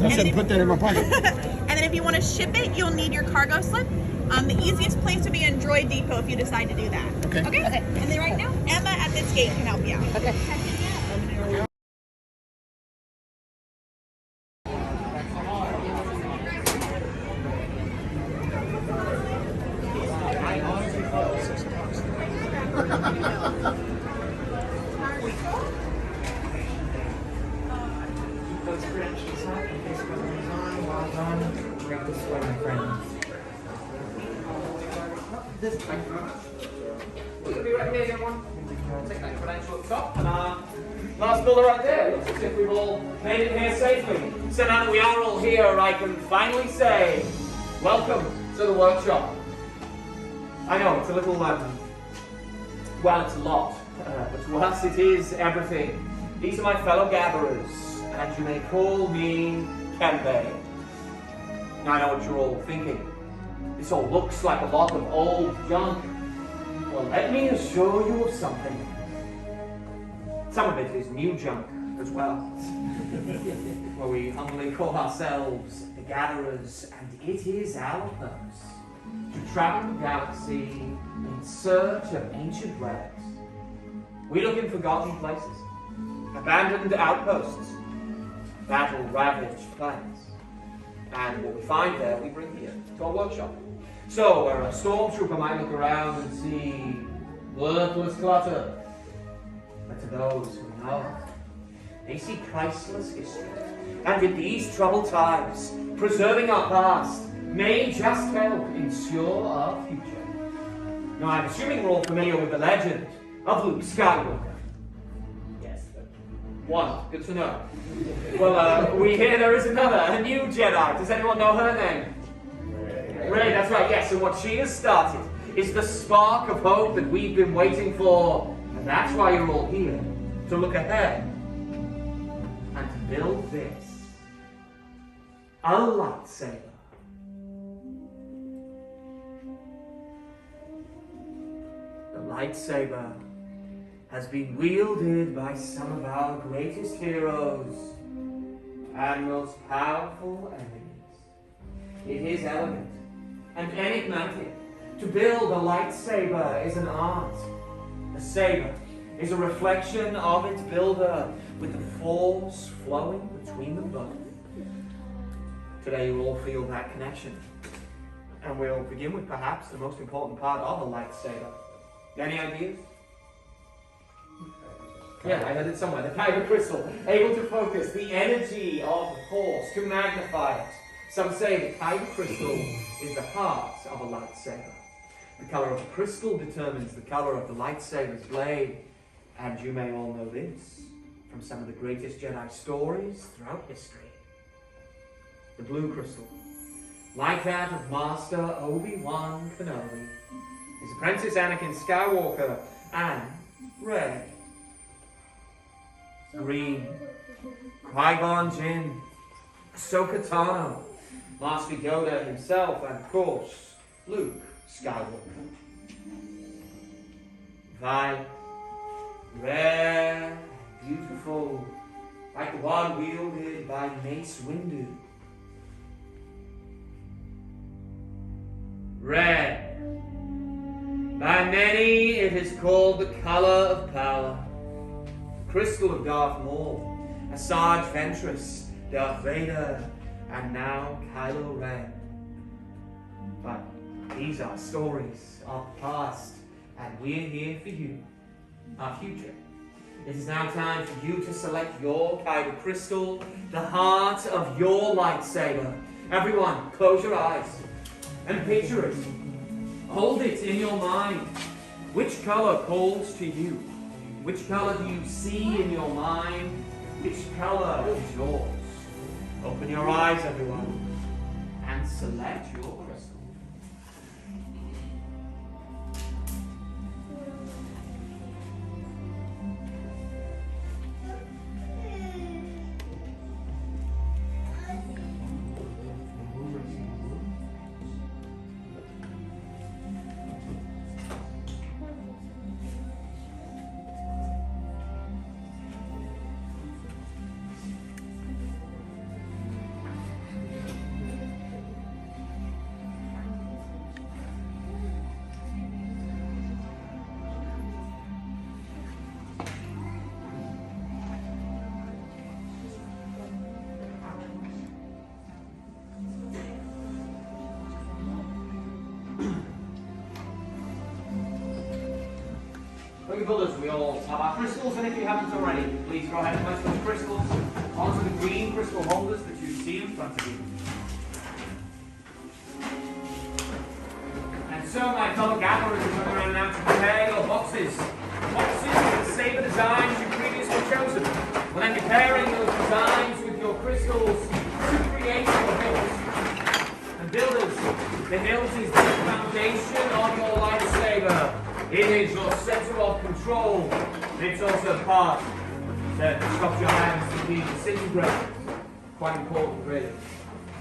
I should put that in my pocket. And then if you want to ship it, you'll need your cargo slip. The easiest place to be in Droid Depot if you decide to do that. Okay. Okay. And then right now, Emma at this gate can help you out. Okay. Thank you very much. We're going to be right here, everyone. Take that credential up top. And last builder right there. Looks as if we've all made it here safely. So now that we are all here, I can finally say, welcome to the workshop. I know, it's a little, well, it's a lot. But to us, it is everything. These are my fellow gatherers, and you may call me Kembe. Now, I know what you're all thinking. This all looks like a lot of old junk. Well, let me assure you of something. Some of it is new junk as well. Where we humbly call ourselves the Gatherers, and it is our purpose to travel the galaxy in search of ancient relics. We look in forgotten places, abandoned outposts, battle-ravaged planets. And what we find there, we bring here to our workshop. So, where a stormtrooper might look around and see worthless clutter, but to those who know it, they see priceless history. And in these troubled times, preserving our past may just help ensure our future. Now, I'm assuming we're all familiar with the legend of Luke Skywalker. Yes, one, good to know. Well, we hear there is another, a new Jedi. Does anyone know her name? Rey, that's right, yes. And what she has started is the spark of hope that we've been waiting for. And that's why you're all here, to look ahead and to build this. A lightsaber. The lightsaber has been wielded by some of our greatest heroes and most powerful enemies. It is elegant and enigmatic. To build a lightsaber is an art. A saber is a reflection of its builder, with the force flowing between them both. Today you all feel that connection. And we'll begin with perhaps the most important part of a lightsaber. Any ideas? Yeah, I heard it somewhere. The kyber crystal, able to focus the energy of the force, to magnify it. Some say the kyber crystal is the heart of a lightsaber. The color of the crystal determines the color of the lightsaber's blade. And you may all know this from some of the greatest Jedi stories throughout history. The blue crystal, like that of Master Obi-Wan Kenobi, his apprentice Anakin Skywalker, and red. Green, Qui-Gon Jinn, Ahsoka Tano, Master Yoda himself, and of course, Luke Skywalker. Violet, rare, beautiful, like the one wielded by Mace Windu. Red. By many it is called the color of power. Crystal of Darth Maul, Asajj Ventress, Darth Vader, and now Kylo Ren. But these are stories of the past, and we're here for you, our future. It is now time for you to select your kyber crystal, the heart of your lightsaber. Everyone, close your eyes and picture it. Hold it in your mind. Which color calls to you? Which color do you see in your mind? Which color is yours? Open your eyes, everyone, and select your crystal. with others, we all have our crystals, and if you haven't already, please go ahead and place those crystals onto the green crystal holders that you see in front of you. And so, my fellow gatherers, are going around now to prepare your boxes. Boxes with the Saber designs you previously chosen. We'll then be pairing those designs with your crystals to create your hills. And builders, the hills is the foundation of your lightsaber. It is your center of control. It's also part that stops your hands from being disintegrated. Quite important, really.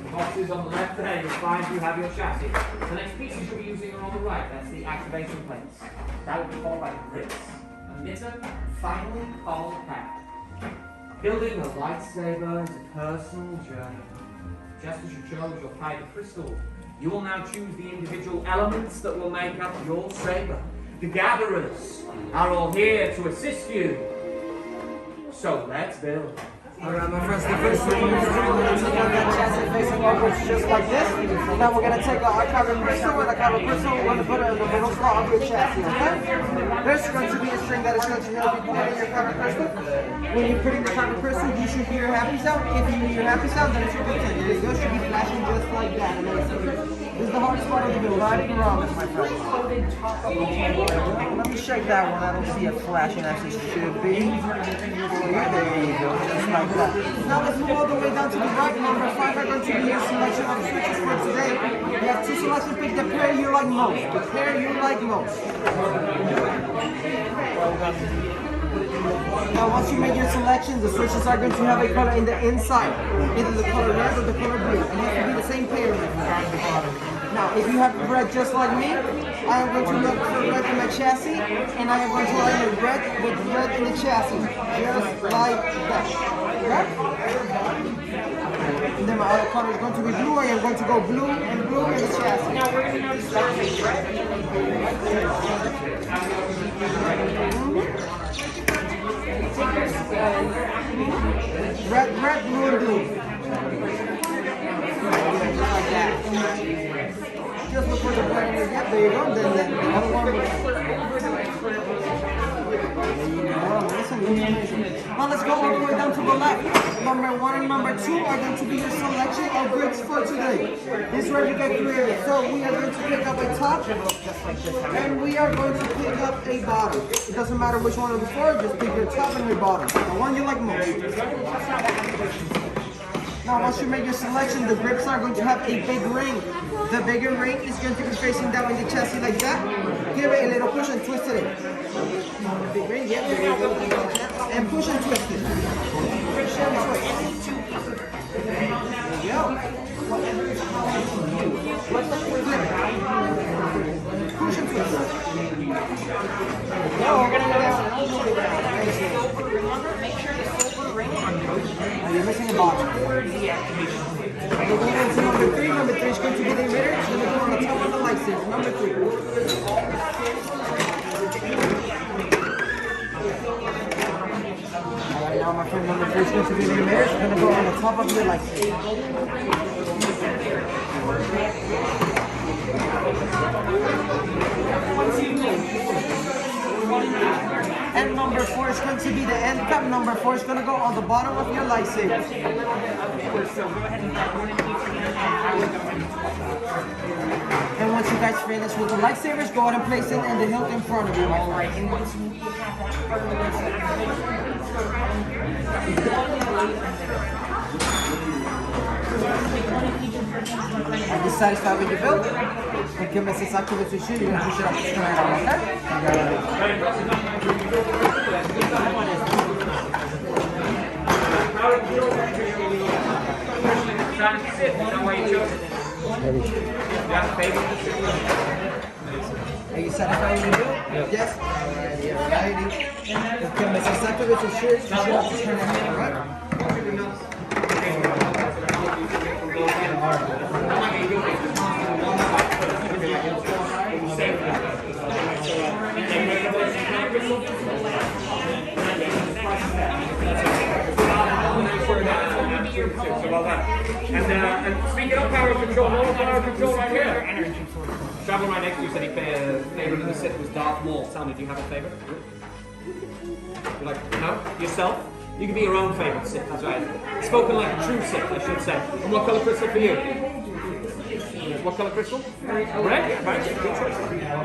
The boxes on the left there, you'll find you have your chassis. The next pieces you'll be using are on the right. That's the activation plates. That will be followed by the grips. Emitter, and finally, all pack. Building a lightsaber is a personal journey. Just as you chose your Kyber crystal, you will now choose the individual elements that will make up your saber. The gatherers are all here to assist you. So let's build. Alright, my friends, the first thing we're going to do, we're going to take out that chassis facing upwards just like this. Now we're going to take our Kyber crystal and a Kyber crystal, we're going to put it in the middle slot of your chassis, okay? There's going to be a string that is going to help you put in your Kyber crystal. When you're putting the Kyber crystal, you should hear a happy sound. If you hear a happy sound, then it's a good thing. It should be flashing just like that. This is the hardest part of the build, right and wrong, my friend. Let me shake that one. I don't see it flashing as it should be. There you go, just like that. Now let's move all the way down to the right. Number 5 are going to be your selection of switches for today. You have 2 selections, pick the pair you like most. The pair you like most. Now once you make your selection, the switches are going to have a color in the inside. Either the color red or the color blue. It has to be the same pair. Now if you have red just like me, I am going to look for red in my chassis, and I am going to line it red with red in the chassis. Just like that. Right? And then my other color is going to be blue. I am going to go blue and blue in the chassis. Now we're going to notice something red, red, blue, and blue. Just like that. Just look for the red. Yep, there you go. Then the other one. Now let's go all the way down to the left. Number 1 and number 2 are going to be your selection of grips for today. This is where we get creative. So we are going to pick up a top, and we are going to pick up a bottom. It doesn't matter which one of the 4, just pick your top and your bottom. The one you like most. Now once you make your selection, the grips are going to have a big ring. The bigger ring is going to be facing down in the chassis like that. Give it a little push and twist it in. Big ring, yep, there you go. And push and twist it. Push and twist. There you go. Push and twist. Now we're going to make sure the silver ring on you're missing the bottom. We're going to number 3. Number 3 is going to be the emitter. It's going to go on the top of the lightsaber. Number 3. Alright, now my friend, number 3 is going to be the emitter. It's going to go on the top of your lightsaber. And number 4 is going to be the end cap. Number 4 is going to go on the bottom of your lightsaber. And once you guys finish with the lightsabers, go ahead and place it in the hilt in front of you. Alright, and once you are you satisfied with your build? And give us exactly what you should. You can push it up straight on, Are you satisfied with your build? Yes? Alrighty. And give us exactly what you should. Push it up straight on, alright? And speaking of power control, no power control right here. Travel right next to you said he favorite of the Sith was Darth Maul. Tell me, do you have a favorite? You're like, no, yourself. You can be your own favorite Sith, that's right. Spoken like a true Sith, I should say. And what color crystal for you? What color crystal? Red? Right? Good choice.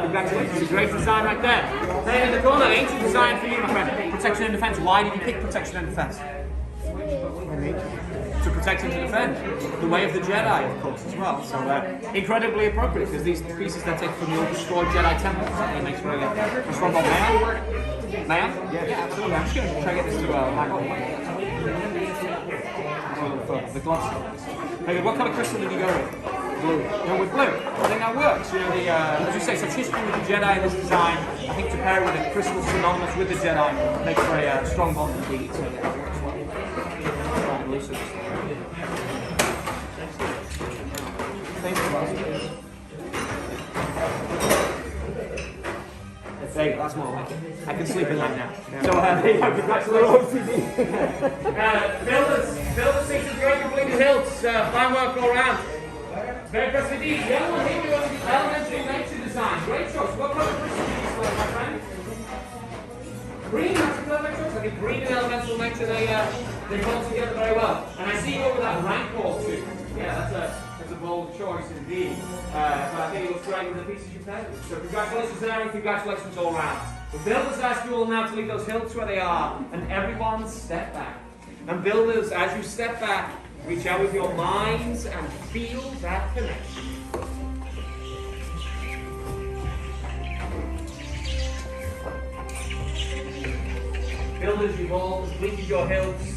Congratulations. Great design right there. Hey, in the corner, ancient design for you, my friend. Protection and defense. Why did you pick protection and defense? To protect and to defend. The way of the Jedi, of course, as well. So incredibly appropriate, because these pieces that take from your destroyed Jedi temples. It makes for a strong ball. May I? Yeah, absolutely. I'm just going to try to get this to Michael. The gloss. Okay, what color crystal did you go with? Blue. With blue. I think that works. You know, as you say, such history with the Jedi in this design. I think to pair it with a crystal synonymous with the Jedi makes for a strong bond indeed. So that works well. Thank you, Ross. There you go, that's more like it. I can sleep in that now. So, there you go, congratulations. Builders seem to great completed hilts. Fine work all around. Very impressive indeed. The other one here, we want the elementary nature design. Great choice. What color crystal do you select, my friend? Green, that's a perfect choice. I think green and elemental nature, they go together very well. And I see you over that rancor too. Yeah, that's a bold choice indeed. But I think it looks great with the pieces you paired with. So congratulations there and congratulations all round. The builders ask you all now to leave those hilts where they are, and everyone step back. And builders, as you step back, reach out with your minds and feel that connection. Builders, you've all completed your hilts,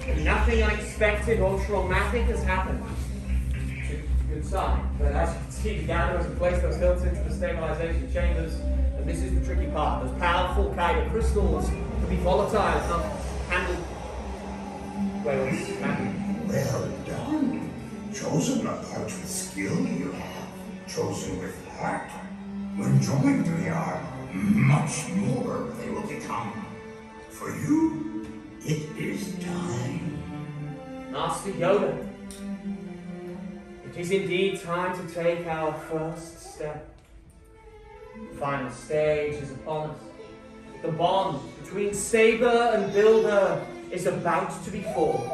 and nothing unexpected or traumatic has happened. Good sign. But as you can see, the gatherers have placed those hilts into the stabilization chambers, and this is the tricky part. Those powerful Kyber crystals can be volatile, not handled well. Well done. Chosen a part with skill you have. Chosen with heart. When joined they are, much more they will become. For you, it is time. Master Yoda, it is indeed time to take our first step. The final stage is upon us. The bond between Saber and Builder is about to be forged.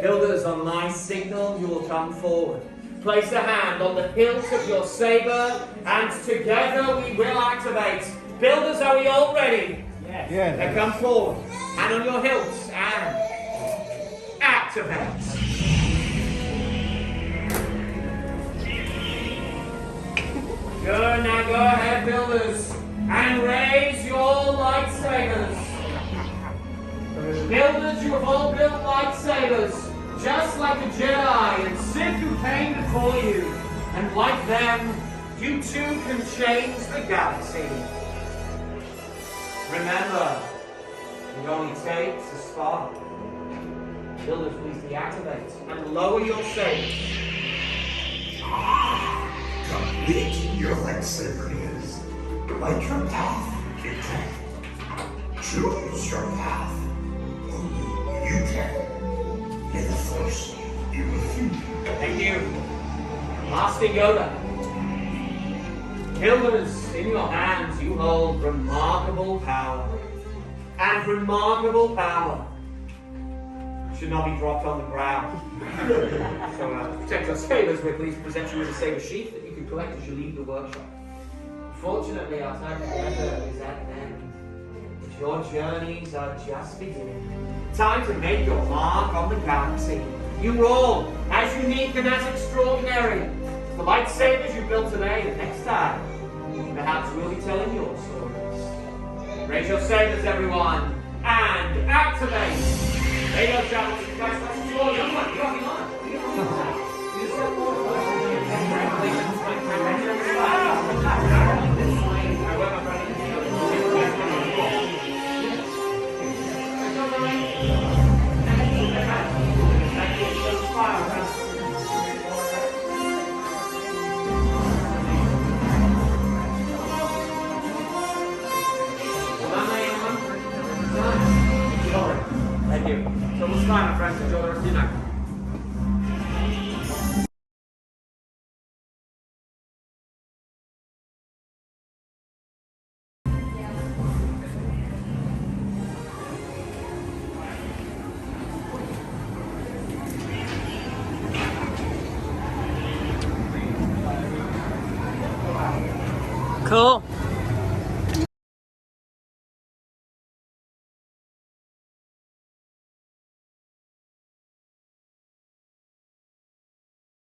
Builders, on my signal, you will come forward. Place a hand on the hilt of your saber, and together we will activate. Builders, are we all ready? Yes. Yeah. Then come forward. Hand on your hilts and activate. Good, now go ahead, builders, and raise your lightsabers. Builders, you have all built lightsabers, just like the Jedi and Sith who came before you. And like them, you too can change the galaxy. Remember, it only takes a spark. Builders, please deactivate and lower your sabers. Complete your lightsaber is. Light your path, Kit Kat. Choose your path. Only you can. May the Force be with you. Thank you. Master Yoda. Builders, in your hands you hold remarkable power. And remarkable power should not be dropped on the ground. So protect your sabers, we're pleased to present you with a saber sheath that you can collect as you leave the workshop. Fortunately, our time together is at an end. But your journeys are just beginning. Time to make your mark on the galaxy. You all, as unique and as extraordinary as the lightsabers you built today, and next time, perhaps we'll be telling your stories. Raise your sabers, everyone, and activate! There you go, Travis. Congratulations to all. You're rocking on. Thank you. So we'll smile, my friends. Enjoy the rest of your night. Cool.